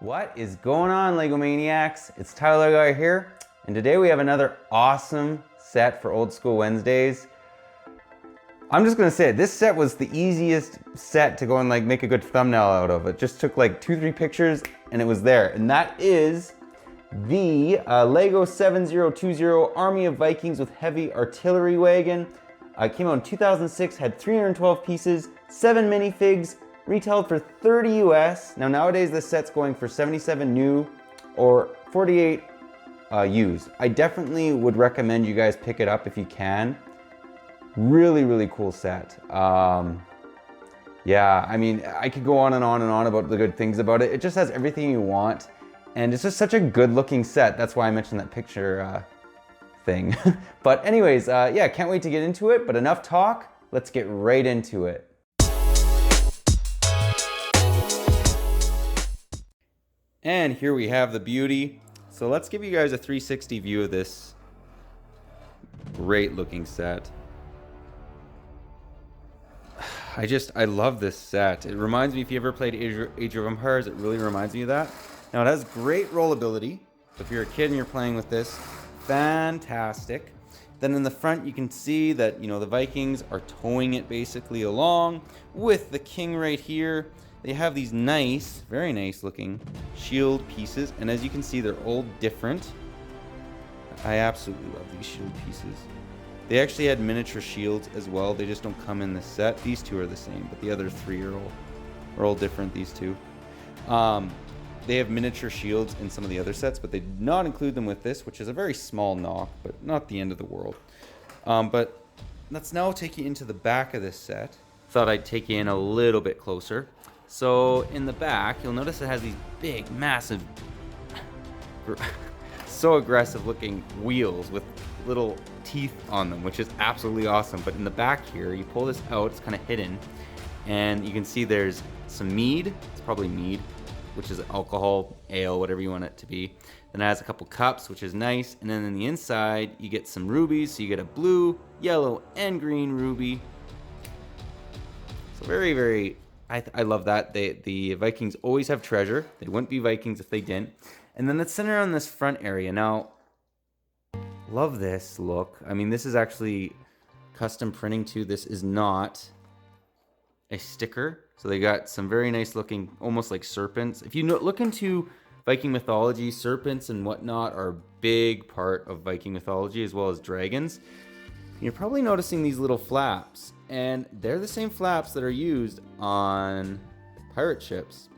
What is going on, LEGO Maniacs? It's Tyler Guy here, and today we have another awesome set for Old School Wednesdays. I'm just gonna say it, this set was the easiest set to go and make a good thumbnail out of. It just took like 2-3 pictures and it was there. And that is the LEGO 7020 Army of Vikings with Heavy Artillery Wagon. It came out in 2006, had 312 pieces, 7 minifigs, retailed for 30 US. Now nowadays this set's going for 77 new or 48 used. I definitely would recommend you guys pick it up if you can. Really, really cool set. Yeah, I mean, I could go on and on and on about the good things about it. It just has everything you want, and it's just such a good looking set. That's why I mentioned that picture thing. But anyways, yeah, can't wait to get into it, but enough talk, let's get right into it. And here we have the beauty. So let's give you guys a 360 view of this great looking set. I love this set. It reminds me, if you ever played Age of Empires, it really reminds me of that. Now it has great rollability. So if you're a kid and you're playing with this, fantastic. Then in the front you can see that, you know, the Vikings are towing it basically along with the king right here. They have these nice, very nice looking shield pieces, and as you can see, they're all different. I absolutely love these shield pieces. They actually had miniature shields as well. They just don't come in this set. These two are the same, but the other three are all different, these two. They have miniature shields in some of the other sets, but they did not include them with this, which is a very small knock, but not the end of the world. But let's now take you into the back of this set. Thought I'd take you in a little bit closer. So in the back, you'll notice it has these big, massive, so aggressive looking wheels with little teeth on them, which is absolutely awesome. But in the back here, you pull this out, it's kind of hidden, and you can see there's some mead. It's probably mead, which is alcohol, ale, whatever you want it to be. Then it has a couple cups, which is nice. And then in the inside, you get some rubies. So you get a blue, yellow, and green ruby. So very, very, I love that. The Vikings always have treasure. They wouldn't be Vikings if they didn't. And then it's centered on this front area. Now, love this look. I mean, this is actually custom printing too. This is not a sticker. So they got some very nice looking, almost like serpents. If you look into Viking mythology, serpents and whatnot are a big part of Viking mythology, as well as dragons. You're probably noticing these little flaps, and they're the same flaps that are used on pirate ships.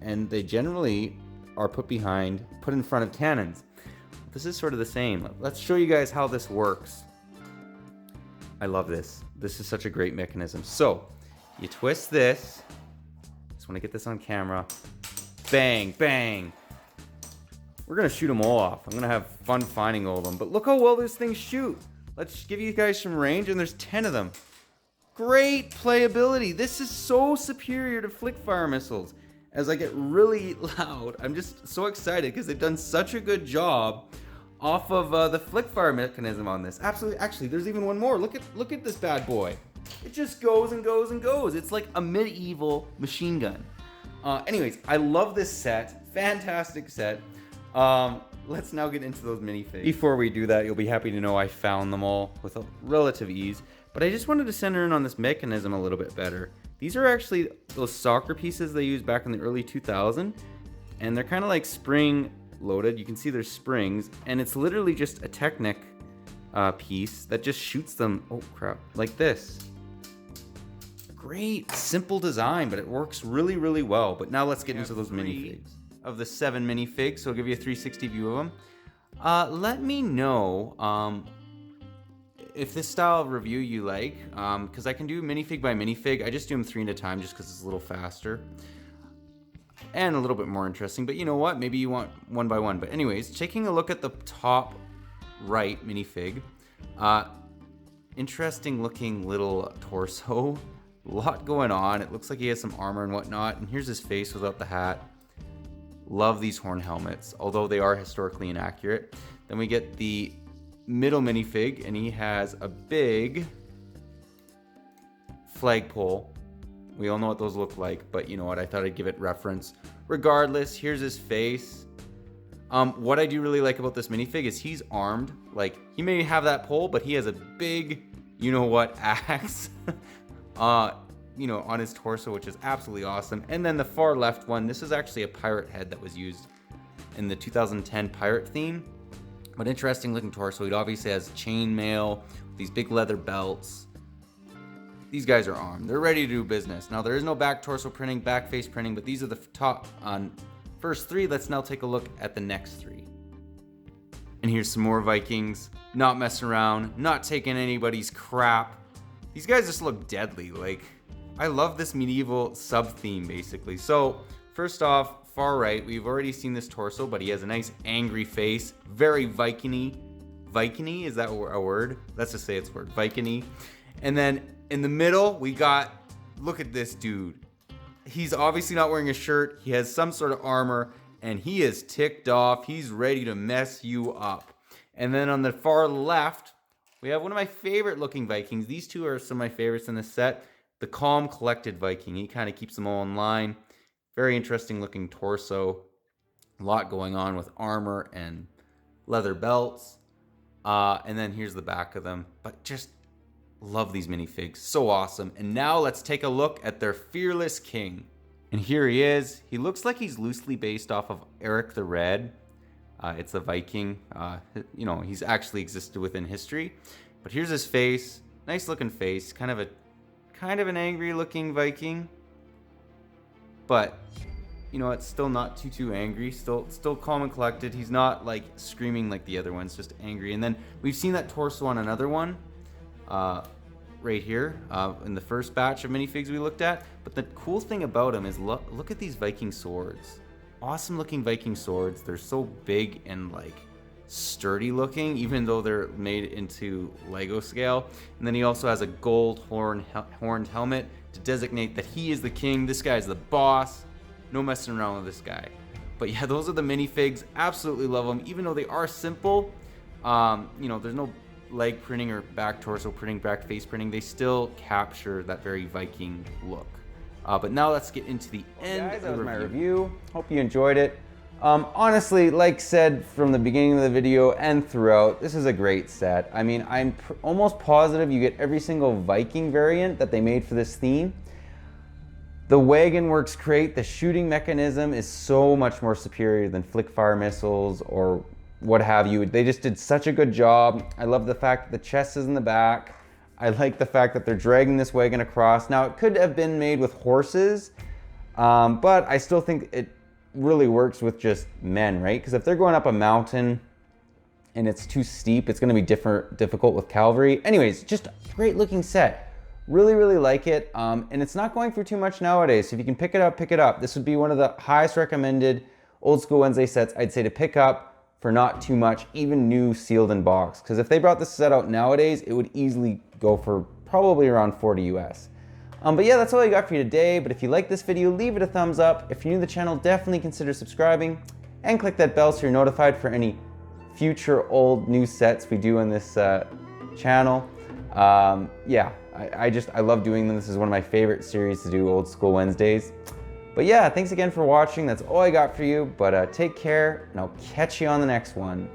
And they generally are put in front of cannons. This is sort of the same. Let's show you guys how this works. I love this. This is such a great mechanism. So you twist this. Just want to get this on camera. Bang, bang. We're gonna shoot them all off. I'm gonna have fun finding all of them. But look how well this thing shoots. Let's give you guys some range, and there's 10 of them. Great playability. This is so superior to flick fire missiles. As I get really loud, I'm just so excited because they've done such a good job off of the flick fire mechanism on this. Absolutely. Actually, there's even one more. Look at this bad boy. It just goes and goes and goes. It's like a medieval machine gun. Anyways, I love this set. Fantastic set. Let's now get into those minifigs. Before we do that, you'll be happy to know I found them all with a relative ease. But I just wanted to center in on this mechanism a little bit better. These are actually those soccer pieces they used back in the early 2000s, and they're kind of like spring loaded. You can see there's springs, and it's literally just a Technic piece that just shoots them, oh crap, like this. Great, simple design, but it works really, really well. But now let's get into those minifigs. Of the 7 minifigs, so I'll give you a 360 view of them. Let me know if this style of review you like, because I can do minifig by minifig. I just do them 3 at a time just because it's a little faster and a little bit more interesting. But you know what? Maybe you want one by one. But anyways, taking a look at the top right minifig, interesting looking little torso. A lot going on. It looks like he has some armor and whatnot. And here's his face without the hat. Love these horn helmets, although they are historically inaccurate. Then we get the middle minifig, and he has a big flagpole We all know what those look like, but you know what? I thought I'd give it reference. Regardless, here's his face. What I do really like about this minifig is he's armed. Like, he may have that pole, but he has a big, you know what, axe, you know, on his torso, which is absolutely awesome. And then the far left one, this is actually a pirate head that was used in the 2010 pirate theme. But interesting looking torso. He obviously has chainmail, these big leather belts. These guys are armed. They're ready to do business. Now, there is no back torso printing, back face printing, but these are the top on first 3. Let's now take a look at the next 3. And here's some more Vikings. Not messing around, not taking anybody's crap. These guys just look deadly. Like, I love this medieval sub-theme, basically. So, first off, far right, we've already seen this torso, but he has a nice angry face. Very Viking-y. Viking-y, is that a word? Let's just say it's a word. Viking-y. And then in the middle, we got, look at this dude. He's obviously not wearing a shirt. He has some sort of armor, and he is ticked off. He's ready to mess you up. And then on the far left, we have one of my favorite looking Vikings. These two are some of my favorites in this set. The calm, collected Viking. He kind of keeps them all in line. Very interesting looking torso. A lot going on with armor and leather belts. And then here's the back of them. But just love these minifigs. So awesome. And now let's take a look at their fearless king. And here he is. He looks like he's loosely based off of Eric the Red. It's a Viking. You know, he's actually existed within history. But here's his face. Nice looking face. Kind of an angry looking Viking. But you know, it's still not too angry. Still calm and collected. He's not like screaming like the other ones, just angry. And then we've seen that torso on another one. Right here in the first batch of minifigs we looked at. But the cool thing about him is look at these Viking swords. Awesome looking Viking swords. They're so big and like sturdy looking, even though they're made into Lego scale. And then he also has a gold horned helmet to designate that he is the king. This guy's the boss. No messing around with this guy. But yeah, those are the minifigs. Absolutely love them, even though they are simple. You know, there's no leg printing or back torso printing, back face printing. They still capture that very Viking look. But now let's get into the end of the review. That was my review. Hope you enjoyed it. Honestly, like said from the beginning of the video and throughout, this is a great set. I mean, I'm almost positive you get every single Viking variant that they made for this theme. The wagon works great. The shooting mechanism is so much more superior than flick fire missiles or what have you. They just did such a good job. I love the fact that the chest is in the back. I like the fact that they're dragging this wagon across. Now, it could have been made with horses, but I still think it really works with just men, right? Because if they're going up a mountain and it's too steep, it's going to be difficult with cavalry. Anyways, just a great looking set. Really like it, and it's not going for too much nowadays, so if you can pick it up, pick it up. This would be one of the highest recommended Old School Wednesday sets I'd say to pick up for not too much, even new sealed in box. Because if they brought this set out nowadays, it would easily go for probably around 40 US. But yeah, that's all I got for you today. But if you like this video, leave it a thumbs up. If you're new to the channel, definitely consider subscribing and click that bell so you're notified for any future old new sets we do on this channel. Yeah, I love doing them. This is one of my favorite series to do, Old School Wednesdays. But yeah, thanks again for watching. That's all I got for you. But take care, and I'll catch you on the next one.